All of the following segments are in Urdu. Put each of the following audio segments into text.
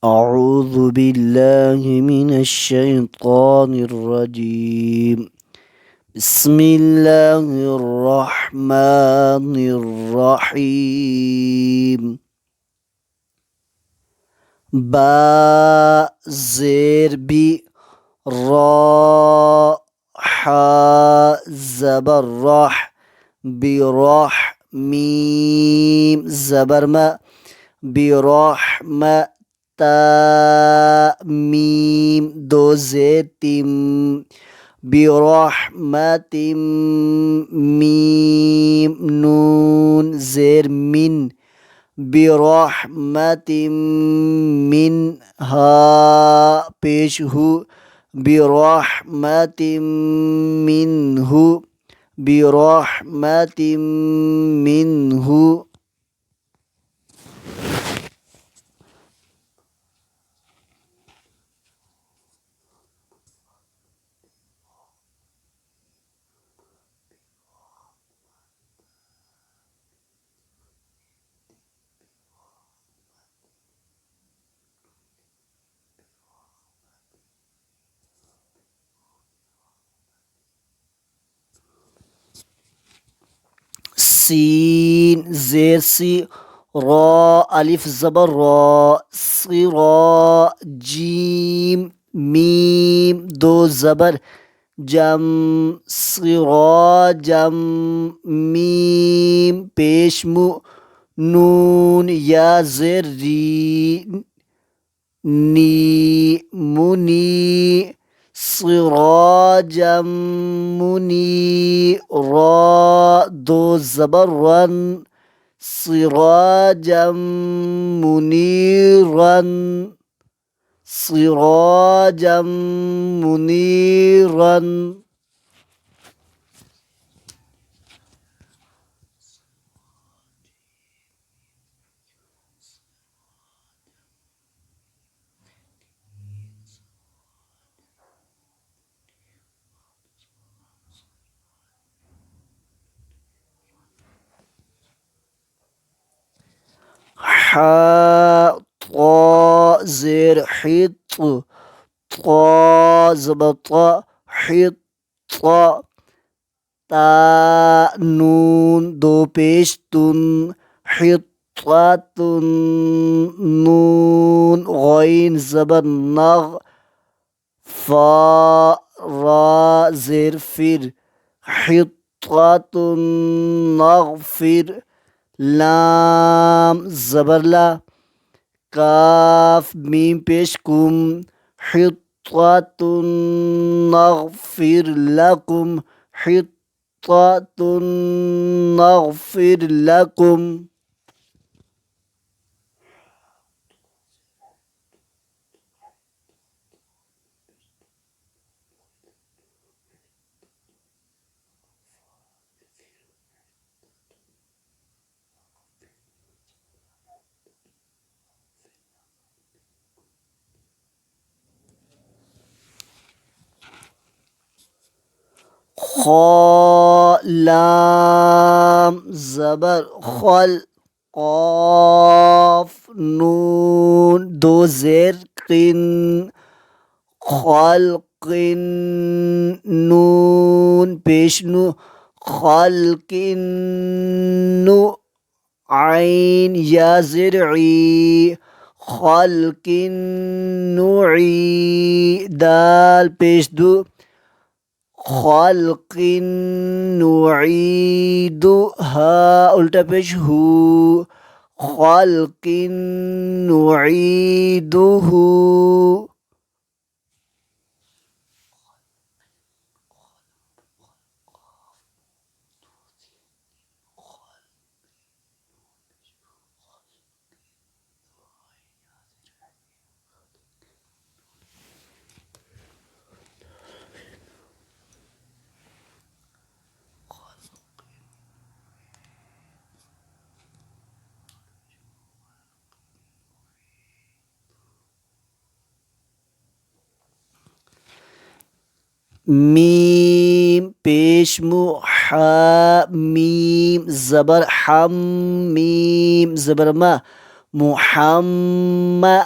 أعوذ بالله من الشيطان الرجيم. بسم الله الرحمن الرحيم. با زير بي را حا زبر راح براح ميم زبر ما برحمة تا ميم دو زير تم برحمة ميم نون زير من برحمة منها پیش هو برحمة منه برحمة منه. سين زير سي را ألف زبر را صرا جيم ميم دو زبر جم صرا جم ميم پیش مو نون یا زر ری ني مني سراجا منيرا دو زبرا سراجا منيرا سراجا منيرا. حاء طاء زير حيط طاء زبطاء حيط تا نون دو پیش تن حطة نون غين زبر نغ فا را زير فر حطة نغفر لام زبر لا كاف ميم پیش كم حطة نغفر لكم حطة نغفر لكم. خا لام زبر خل قاف نون دو زير قن خلق نون پیش نو خلق نو عين يا زرعي خلق نوعي دال پیش دو خلق نعيدها الٹا پیش هو خلق نعيده. ميم پیش مو حا ميم زبر حم ميم زبر ما محمد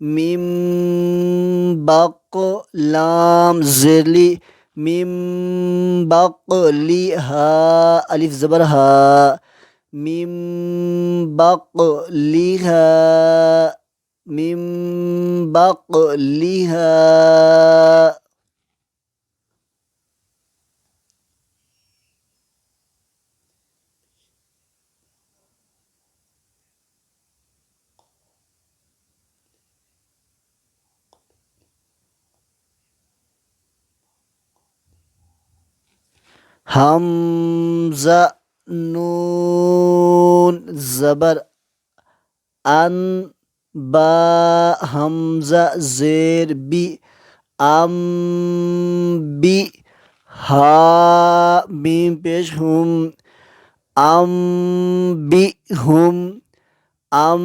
মিম বাক লাম জেরলি মিম বাকলিহা আলিফ জবর হা মিম বাকলিহা মিম বাকলিহা হামজা নুন জবর আন বা হামজা জের বি আম বি হা মিম পেশ হুম আম বি হুম আম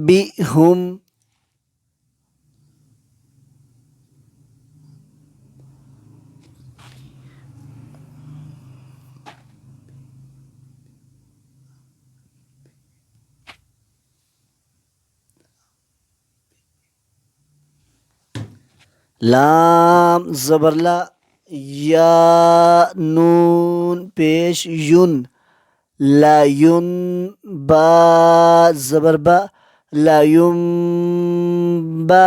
বি হুম লাম জবর লা ইয়া নুন পেশ ইউন লায়ুন বা জবর বা লায়ুম বা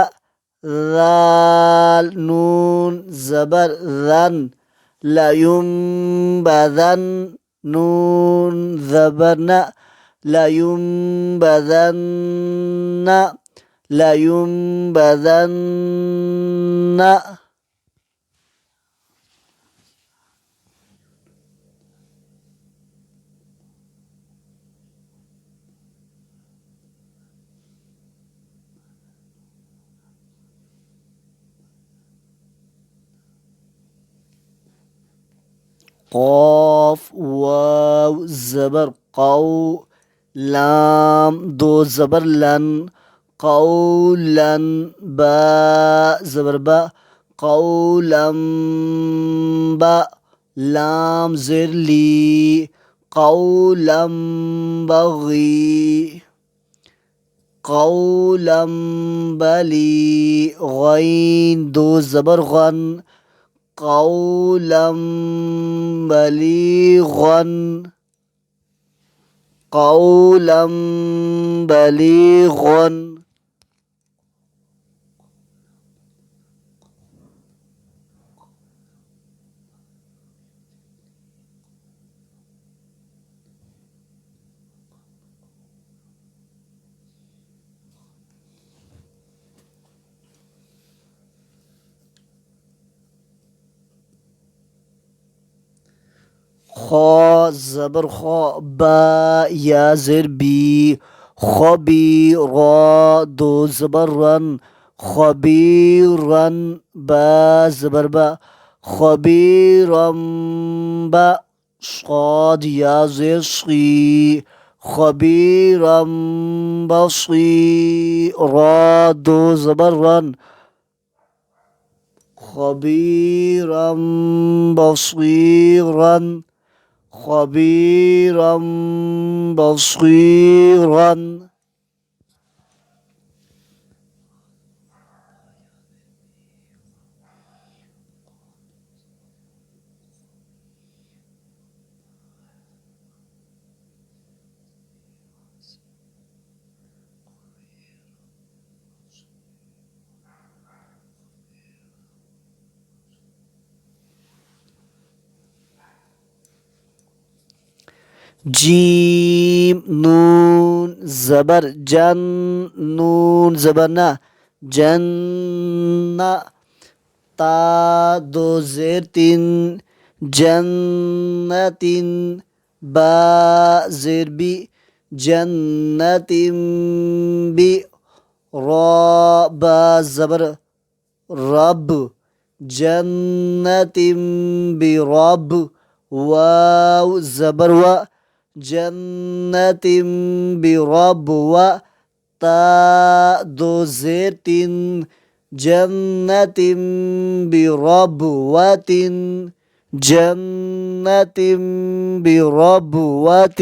রাল নুন জবর রান লায়ুম বাদান নুন জবর না লায়ুম বাদান না লায়ুম বাদান না قاف واو زبر قو لام دو زبر لن قولا با زبر با قولا با لام زر لي قولا بغي قولا بلي غين دو زبر غن قولا بليغا قولا بليغا خا زبر خا با یا زر بی خبی را دو زبر رن خبیرن با زبر با خبیرم با صاد یا زر صی خبیرم بصی را دو زبر رن خبيرا بصيرا خبيرا بصيرا جيم نون زبر جن نون زبرنا جنة تا دو زير تين جنة با زير بي جنة بي را با زبر رب جنة برب واو زبر و جنة برب و تا دو زير تين جنة بربوة جنة بربوة